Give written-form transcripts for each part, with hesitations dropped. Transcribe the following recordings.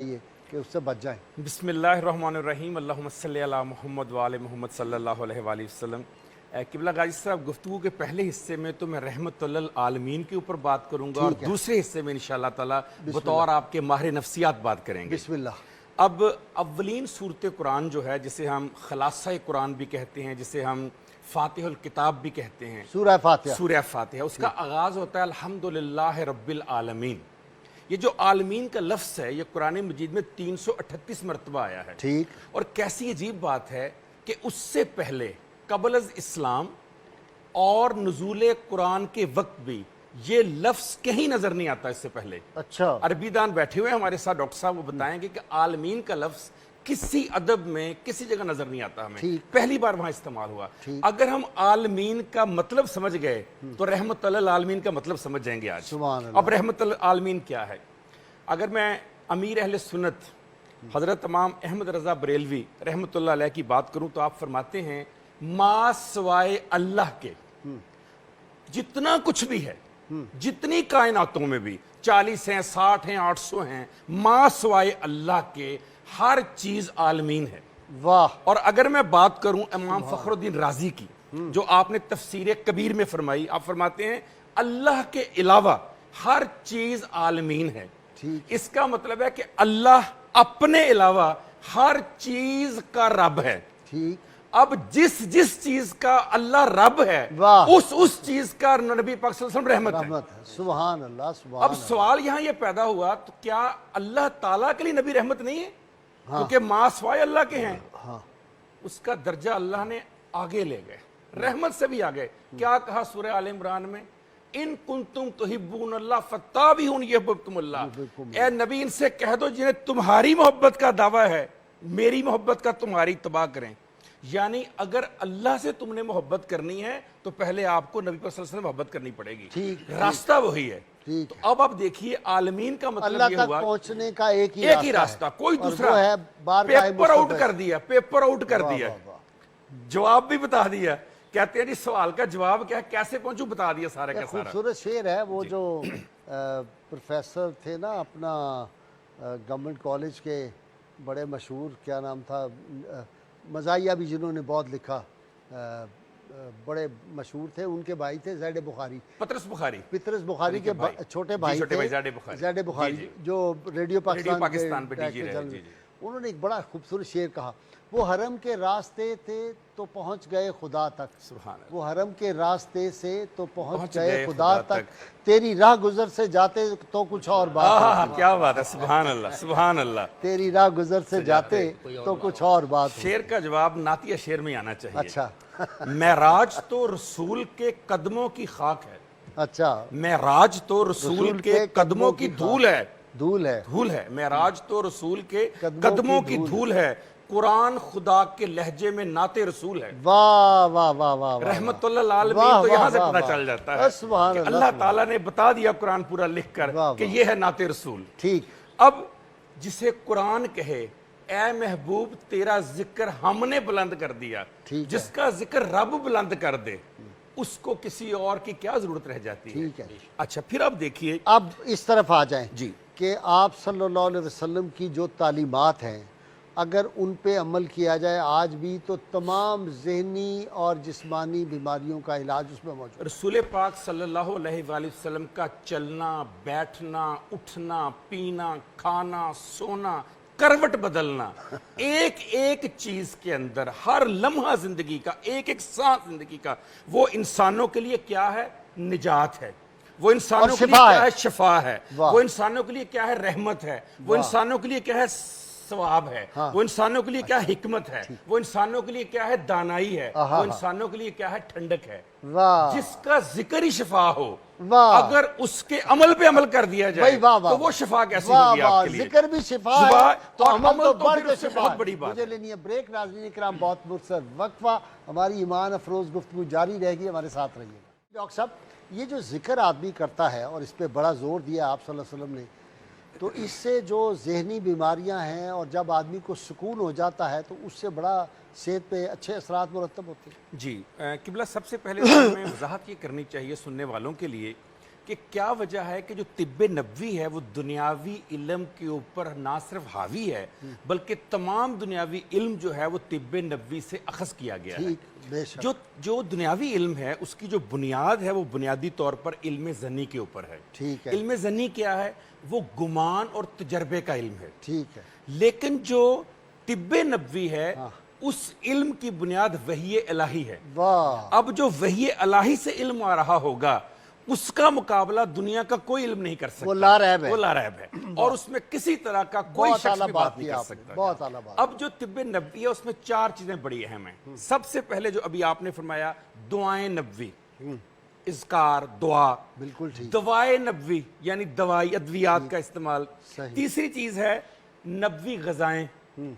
چاہیے کہ اس سے بچ جائیں؟ بسم اللہ الرحمن الرحیم، اللہم صلی علی محمد وآل محمد صلی اللہ علیہ وآلہ وسلم۔ قبلہ غازی صاحب، گفتگو کے پہلے حصے میں تو میں رحمت للعالمین کے اوپر بات کروں گا، اور دوسرے حصے میں انشاءاللہ تعالیٰ بطور آپ کے ماہر نفسیات بات کریں گے۔ بسم اللہ۔ اب اولین صورت قرآن جو ہے، جسے ہم خلاصہ قرآن بھی کہتے ہیں، جسے ہم فاتح الکتاب بھی کہتے ہیں، سورہ فاتحہ، سورہ فاتحہ، اس کا آغاز ہوتا ہے الحمدللہ رب العالمین۔ یہ جو عالمین کا لفظ ہے، یہ قرآن مجید میں 338 مرتبہ آیا ہے۔ ٹھیک۔ اور کیسی عجیب بات ہے کہ اس سے پہلے قبل از اسلام اور نزول قرآن کے وقت بھی یہ لفظ کہیں نظر نہیں آتا۔ اس سے پہلے اچھا، عربی دان بیٹھے ہوئے ہیں ہمارے ساتھ، ڈاکٹر صاحب وہ بتائیں گے کہ عالمین کا لفظ کسی ادب میں کسی جگہ نظر نہیں آتا ہمیں، پہلی بار وہاں استعمال ہوا۔ اگر ہم عالمین کا مطلب سمجھ گئے تو رحمت للعالمین کا مطلب سمجھ جائیں گے آج۔ سبحان اللہ۔ اب رحمت للعالمین کیا ہے؟ اگر میں امیر اہل سنت حضرت امام احمد رضا بریلوی رحمت اللہ علیہ کی بات کروں تو آپ فرماتے ہیں ما سوائے اللہ کے جتنا کچھ بھی ہے، جتنی کائناتوں میں بھی 40 ہیں، 60 ہیں، 800 ہیں، ما سوائے اللہ کے ہر چیز عالمین ہے۔ واہ۔ اور اگر میں بات کروں امام فخر الدین رازی کی، جو آپ نے تفسیر کبیر میں فرمائی، آپ فرماتے ہیں اللہ کے علاوہ ہر چیز عالمین ہے۔ اس کا مطلب ہے کہ اللہ اپنے علاوہ ہر چیز کا رب ہے۔ ٹھیک۔ اب جس چیز کا اللہ رب ہے، اس چیز کا نبی پاک صلی اللہ علیہ وسلم رحمت ہے۔ سبحان اللہ، سبحان اب سوال یہاں یہ پیدا ہوا، تو کیا اللہ تعالیٰ کے لیے نبی رحمت نہیں ہے؟ کیونکہ ما سوائے اللہ کے ہیں۔ اس کا درجہ اللہ نے آگے لے گئے، رحمت سے بھی آگے۔ کیا کہا سورہ آل عمران میں؟ ان کنتم تحبون اللہ فاتبعونی یحببکم اللہ۔ اے نبی ان سے کہہ دو جنہیں تمہاری محبت کا دعویٰ ہے، میری محبت کا تمہاری اتباع کریں۔ یعنی اگر اللہ سے تم نے محبت کرنی ہے تو پہلے آپ کو نبی صلی اللہ علیہ وسلم محبت کرنی پڑے گی۔ راستہ وہی ہے۔ تو اب آپ دیکھیے عالمین کا مطلب یہ اللہ ہوا تک پہنچنے کا ایک ہی راستہ، کوئی دوسرا۔ پیپر آؤٹ کر دیا، پیپر آؤٹ کر دیا، جواب بھی بتا دیا۔ کہتے ہیں جی سوال کا جواب کیا ہے، کیسے پہنچوں، بتا دیا سارا کا سارا۔ خوبصورت شعر ہے وہ جو پروفیسر تھے نا اپنا گورنمنٹ کالج کے، بڑے مشہور، کیا نام تھا، مزاحیہ بھی جنہوں نے بہت لکھا، بڑے مشہور تھے، ان کے بھائی تھے زید بخاری، پطرس بخاری کے چھوٹے بھائی تھے زید بخاری، جو ریڈیو پاکستان پہ انہوں نے ایک بڑا خوبصورت شعر کہا، وہ حرم کے راستے تھے تو پہنچ گئے خدا تک، وہ حرم کے راستے سے تو پہنچ گئے خدا تک، تیری راہ گزر سے جاتے تو کچھ اور بات۔ کیا بات ہے، سبحان اللہ، سبحان اللہ۔ تیری راہ گزر سے جاتے تو کچھ اور بات۔ شعر کا جواب نعتیہ شعر میں آنا چاہیے۔ اچھا۔ معراج تو رسول کے قدموں کی خاک ہے۔ اچھا۔ معراج تو رسول کے قدموں کی دھول ہے، دھول ہے۔ معراج تو رسول کے قدموں کی دھول ہے، قرآن خدا کے لہجے میں نعت رسول ہے۔ واہ واہ واہ واہ۔ رحمت اللہ عالمین تو یہاں سے پتہ چل جاتا ہے کہ اللہ تعالیٰ نے بتا دیا قرآن پورا لکھ کر کہ یہ ہے نعت رسول۔ ٹھیک۔ اب جسے قرآن کہے اے محبوب تیرا ذکر ہم نے بلند کر دیا، جس کا ذکر رب بلند کر دے اس کو کسی اور کی کیا ضرورت رہ جاتی ہے؟ ٹھیک ہے۔ اچھا پھر اب دیکھیے، اب اس طرف آ جائیں جی کہ آپ صلی اللہ علیہ وسلم کی جو تعلیمات ہیں اگر ان پہ عمل کیا جائے آج بھی تو تمام ذہنی اور جسمانی بیماریوں کا علاج اس میں موجود ہے۔ رسول پاک صلی اللہ علیہ وآلہ وسلم کا چلنا، بیٹھنا، اٹھنا، پینا، کھانا، سونا، کروٹ بدلنا، ایک ایک چیز کے اندر ہر لمحہ زندگی کا، ایک ایک سانس زندگی کا، وہ انسانوں کے لیے کیا ہے؟ نجات ہے۔ وہ انسانوں کے لیے کیا ہے؟ شفا ہے۔ وہ انسانوں کے لیے کیا ہے؟ رحمت ہے۔ وہ انسانوں کے لیے کیا ہے؟ ثواب ہے۔ وہ انسانوں کے لیے کیا حکمت ہے۔ وہ انسانوں کے لیے کیا ہے؟ دانائی ہے۔ وہ انسانوں کے لیے کیا ہے؟ ٹھنڈک ہے۔ جس کا ذکر ہی شفا ہو، اگر اس کے عمل پہ عمل کر دیا جائے تو وہ شفا کیسی ہوگی آپ کے لیے؟ ذکر بھی شفا ہے تو عمل تو بڑھ کے شفا ہے۔ بہت بڑی بات۔ مجھے لینی ہے بریک۔ ناظرین کرام بہت مختصر وقفہ، ہماری ایمان افروز گفتگو جاری رہے گی، ہمارے ساتھ رہیے گا۔ ڈاکٹر صاحب یہ جو ذکر آدمی کرتا ہے اور اس پہ بڑا زور دیا آپ صلی اللہ علیہ وسلم نے، تو اس سے جو ذہنی بیماریاں ہیں اور جب آدمی کو سکون ہو جاتا ہے تو اس سے بڑا صحت پہ اچھے اثرات مرتب ہوتے ہیں۔ جی قبلہ، سب سے پہلے ہمیں وضاحت یہ کرنی چاہیے سننے والوں کے لیے کہ کیا وجہ ہے کہ جو طب نبوی ہے وہ دنیاوی علم کے اوپر نہ صرف حاوی ہے بلکہ تمام دنیاوی علم جو ہے وہ طب نبوی سے اخذ کیا گیا ہے. جو دنیاوی علم ہے اس کی جو بنیاد ہے وہ بنیادی طور پر علم ظنی کے اوپر ہے. علم ظنی کیا ہے؟ وہ گمان اور تجربے کا علم ہے. ٹھیک ہے. لیکن جو طب نبوی ہے اس علم کی بنیاد وحی الہی ہے. اب جو وحی الہی سے علم آ رہا ہوگا اس کا مقابلہ دنیا کا کوئی علم نہیں کر سکتا. وہ لا ریب ہے اور اس میں کسی طرح کا کوئی شخص بھی بات نہیں کر سکتا. بہت اعلیٰ بات. اب جو طب نبوی ہے اس میں 4 چیزیں بڑی اہم ہیں. سب سے پہلے جو ابھی آپ نے فرمایا دعائیں نبوی، اذکار، دعا. بالکل ٹھیک. دوائے نبوی یعنی دوائی ادویات کا استعمال. تیسری چیز ہے نبوی غذائیں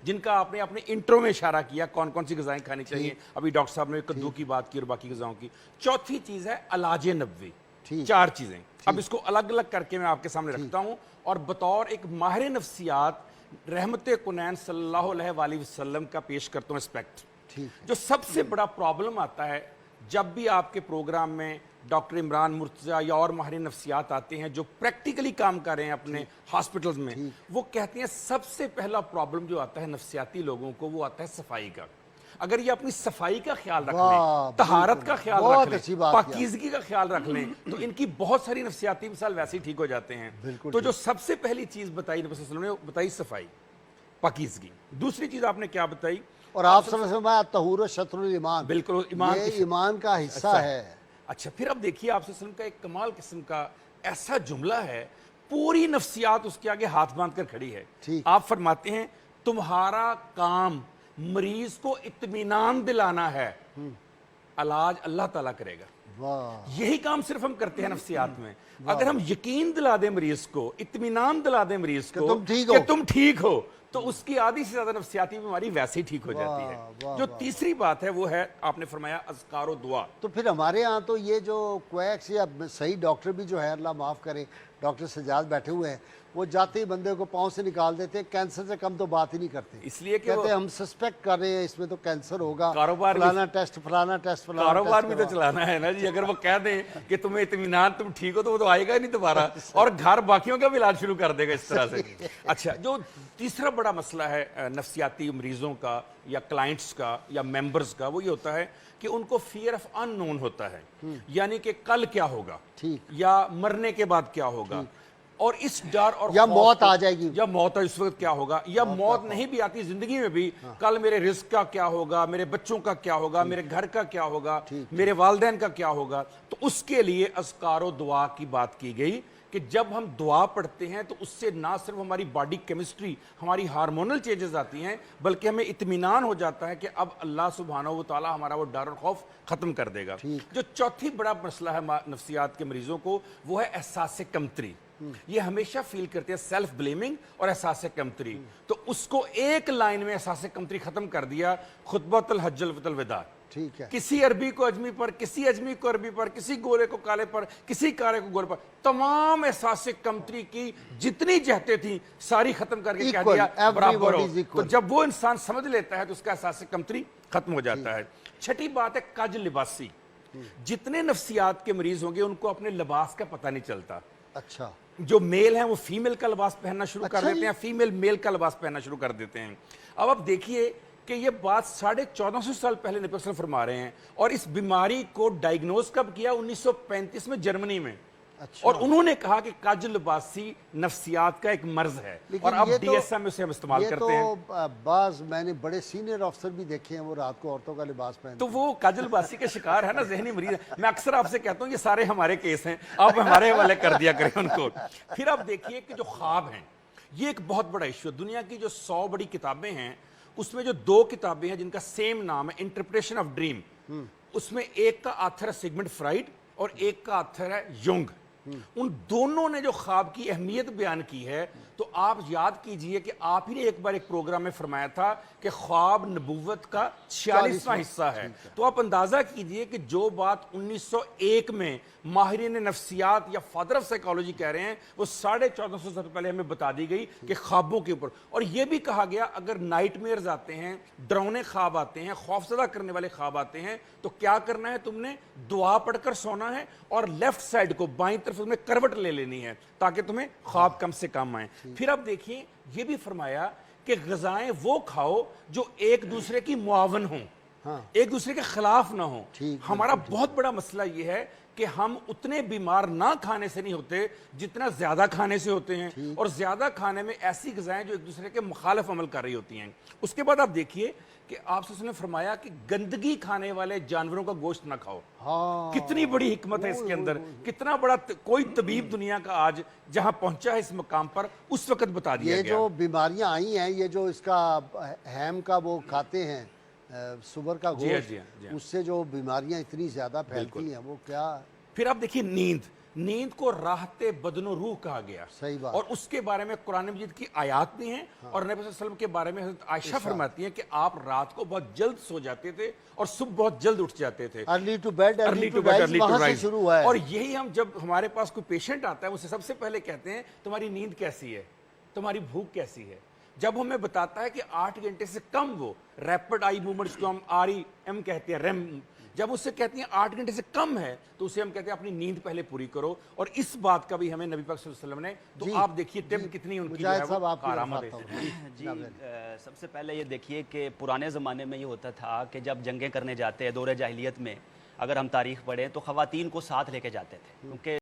جن کا آپ نے اپنے انٹرو میں اشارہ کیا کون کون سی غذائیں کھانی چاہیے. ابھی ڈاکٹر صاحب نے کدو کی بات کی اور باقی غذاؤں کی. چوتھی چیز ہے علاج نبوی. 4 چیزیں. اب اس کو الگ الگ کر کے میں آپ کے سامنے رکھتا ہوں اور بطور ایک ماہر نفسیات رحمت کونین صلی اللہ علیہ وآلہ وسلم کا پیش کرتا ہوں اسپیکٹ. جو سب سے بڑا پرابلم آتا ہے جب بھی آپ کے پروگرام میں ڈاکٹر عمران مرتضیٰ یا اور ماہر نفسیات آتے ہیں جو پریکٹیکلی کام کر رہے ہیں اپنے ہاسپٹلز میں، وہ کہتے ہیں سب سے پہلا پرابلم جو آتا ہے نفسیاتی لوگوں کو وہ آتا ہے صفائی کا. اگر یہ اپنی صفائی کا خیال رکھ لیں، طہارت کا خیال رکھ لیں، پاکیزگی کا خیال رکھ لیں تو ان کی بہت ساری نفسیاتی مسائل ویسے ہی ٹھیک ہو جاتے ہیں. تو جو سب سے پہلی چیز بتائی نبی صلی اللہ علیہ وسلم نے بتائی صفائی، پاکیزگی. دوسری چیز آپ نے کیا بتائی؟ اور آپ صلی اللہ علیہ وسلم طہور شطر الایمان. بالکل ایمان کا حصہ ہے. اچھا پھر اب دیکھیے آپ صلی اللہ علیہ وسلم کا ایک کمال قسم کا ایسا جملہ ہے، پوری نفسیات اس کے آگے ہاتھ باندھ کر کھڑی ہے. آپ فرماتے ہیں تمہارا کام مریض کو اطمینان دلانا ہے، علاج اللہ تعالیٰ کرے گا. یہی کام صرف ہم کرتے ہیں نفسیات میں. اگر ہم یقین دلا دیں مریض کو، اطمینان دلا دیں مریض کو کہ تم ٹھیک ہو تو اس کی آدھی سے زیادہ نفسیاتی بیماری ویسے ہی ٹھیک ہو جاتی ہے. جو تیسری بات ہے وہ ہے آپ نے فرمایا اذکار و دعا. تو پھر ہمارے ہاں تو یہ جو کویکس یا صحیح ڈاکٹر بھی جو ہے اللہ معاف کرے، ڈاکٹر سجاد بیٹھے ہوئے ہیں، وہ جاتے ہی بندے کو پاؤں سے نکال دیتے ہیں. کینسر سے کم تو بات ہی نہیں کرتے. اس لیے کہتے ہیں ہم سسپیکٹ کر رہے ہیں اس میں تو کینسر ہوگا، فلانا ٹیسٹ کاروبار بھی تو چلانا ہے نا جی. اگر وہ کہہ دیں کہ تمہیں اطمینان تم ٹھیک ہو تو وہ تو آئے گا ہی نہیں دوبارہ اور گھر باقیوں کا بھی علاج شروع کر دے گا اس طرح سے. اچھا جو تیسرا بڑا مسئلہ ہے نفسیاتی مریضوں کا یا کلائنٹس کا یا ممبرز کا وہ یہ ہوتا ہے کہ ان کو فیئر آف ان نون ہوتا ہے. یعنی کہ کل کیا ہوگا یا مرنے کے بعد کیا ہوگا، اور اس ڈر اور یا موت آ جائے گی یا موت اس وقت کیا ہوگا، یا موت نہیں بھی آتی زندگی میں بھی، کل میرے رزق کا کیا ہوگا، میرے بچوں کا کیا ہوگا، میرے گھر کا کیا ہوگا، میرے والدین کا کیا ہوگا. تو اس کے لیے اذکار و دعا کی بات کی گئی کہ جب ہم دعا پڑھتے ہیں تو اس سے نہ صرف ہماری باڈی کیمسٹری، ہماری ہارمونل چینجز آتی ہیں بلکہ ہمیں اطمینان ہو جاتا ہے کہ اب اللہ سبحانہ و تعالی ہمارا وہ ڈر اور خوف ختم کر دے گا. جو چوتھی بڑا مسئلہ ہے نفسیات کے مریضوں کو وہ ہے احساس کمتری. یہ ہمیشہ فیل کرتے ہیں سیلف بلیمنگ اور احساس کمتری. تو اس کو ایک لائن میں احساس کمتری ختم کر دیا، خطبۃ الحج الوداع. کسی عربی کو اجمی پر، کسی اجمی کو عربی پر، کسی گورے کو کالے پر، کسی کالے کو گورے پر، تمام احساس کمتری کی جتنی جہتیں تھیں ساری ختم کر کے کہہ دیا برابر ہو. تو جب وہ انسان سمجھ لیتا ہے تو اس کا احساس کمتری ختم ہو جاتا ہے. چھٹی بات ہے کج لباسی. جتنے نفسیات کے مریض ہوں گے ان کو اپنے لباس کا پتہ نہیں چلتا. اچھا جو میل ہیں وہ فیمیل کا لباس پہننا شروع کر دیتے ہیں، فیمیل میل کا لباس پہننا شروع کر دیتے ہیں. اب آپ دیکھیے کہ یہ بات 1450 سال پہلے نبی صلی اللہ علیہ وسلم فرما رہے ہیں اور اس بیماری کو ڈائیگنوز کب کیا؟ 1935 میں جرمنی میں. اور انہوں نے کہا کہ کج لباسی نفسیات کا ایک مرض ہے اور اب ڈی ایس ایم سے ہم استعمال کرتے ہیں. تو بعض میں نے بڑے سینئر افسر بھی دیکھے ہیں وہ رات کو عورتوں کا لباس پہنتے تو وہ کج لباسی کے شکار ہے نا، ذہنی مریض. میں اکثر آپ سے کہتا ہوں یہ سارے ہمارے کیس ہیں، آپ ہمارے حوالے کر دیا کریں ان کو. پھر آپ دیکھیے کہ جو خواب ہیں یہ ایک بہت بڑا ایشو ہے. دنیا کی جو 100 بڑی کتابیں ہیں اس میں جو 2 کتابیں ہیں جن کا سیم نام ہے انٹرپریشن آف ڈریم، اس میں ایک کا آتھر ہے سیگمنڈ فرائڈ اور ایک کا آتھر ہے یونگ. ان دونوں نے جو خواب کی اہمیت بیان کی ہے تو آپ یاد کیجئے کہ آپ ہی نے ایک بار ایک پروگرام میں فرمایا تھا کہ خواب نبوت کا 46واں حصہ ہے. تو آپ اندازہ کیجئے کہ جو بات 1901 میں ماہرین نفسیات یا فادر آف سائیکالوجی کہہ رہے ہیں وہ 1450 سال پہلے ہمیں بتا دی گئی کہ خوابوں کے اوپر. اور یہ بھی کہا گیا اگر نائٹ میئرز آتے ہیں، ڈرونے خواب آتے ہیں، خوفزدہ کرنے والے خواب آتے ہیں تو کیا کرنا ہے؟ تم نے دعا پڑھ کر سونا ہے اور لیفٹ سائڈ کو، بائیں طرف تمہیں کروٹ لے لینی ہے تاکہ تمہیں خواب کم سے کم آئیں. پھر اب دیکھیں یہ بھی فرمایا کہ غذائیں وہ کھاؤ جو ایک دوسرے کی معاون ہوں, ایک دوسرے کے خلاف نہ ہوں. ہمارا بہت بڑا مسئلہ یہ ہے کہ ہم اتنے بیمار نہ کھانے سے نہیں ہوتے جتنا زیادہ کھانے سے ہوتے ہیں, اور زیادہ کھانے میں ایسی غذائیں جو ایک دوسرے کے مخالف عمل کر رہی ہوتی ہیں. اس کے بعد آپ دیکھیے کہ آپ سے نے فرمایا کہ گندگی کھانے والے جانوروں کا گوشت نہ کھاؤ. کتنی بڑی حکمت ہے اس کے اندر, کتنا بڑا کوئی طبیب دنیا کا آج جہاں پہنچا ہے اس مقام پر اس وقت بتا دیا یہ گیا. جو بیماریاں آئی ہیں, یہ جو اس کا ہیم کا وہ کھاتے ہیں سور کا گوشت, اس سے جو بیماریاں اتنی زیادہ پھیلتی ہیں وہ کیا. پھر آپ دیکھیے نیند کو راحت بدن و روح کہا گیا, صحیح بات, اور اس کے بارے میں قرآن مجید کی آیات بھی ہیں. اور نبی صلی اللہ علیہ وسلم کے بارے میں حضرت عائشہ فرماتی ہیں کہ آپ رات کو بہت جلد سو جاتے تھے اور صبح بہت جلد اٹھ جاتے تھے. Early to bed early to rise, وہاں سے شروع ہوا ہے. اور یہی ہم جب ہمارے پاس کوئی پیشنٹ آتا ہے اسے سب سے پہلے کہتے ہیں تمہاری نیند کیسی ہے, تمہاری بھوک کیسی ہے. جب ہمیں بتاتا ہے کہ 8 گھنٹے سے کم وہ ریپڈ آئی موومنٹس کو ہم REM کہتے ہیں, ریم, جب اس سے کہتی ہیں 8 گھنٹے سے کم ہے تو اسے ہم کہتے ہیں اپنی نیند پہلے پوری کرو. اور اس بات کا بھی ہمیں نبی پاک صلی اللہ علیہ وسلم نے, تو آپ دیکھیے ٹپ کتنی ان کی کارآمد ہے. جی سب سے پہلے یہ دیکھیے کہ پرانے زمانے میں یہ ہوتا تھا کہ جب جنگیں کرنے جاتے ہیں دور جاہلیت میں, اگر ہم تاریخ پڑھیں تو خواتین کو ساتھ لے کے جاتے تھے, کیونکہ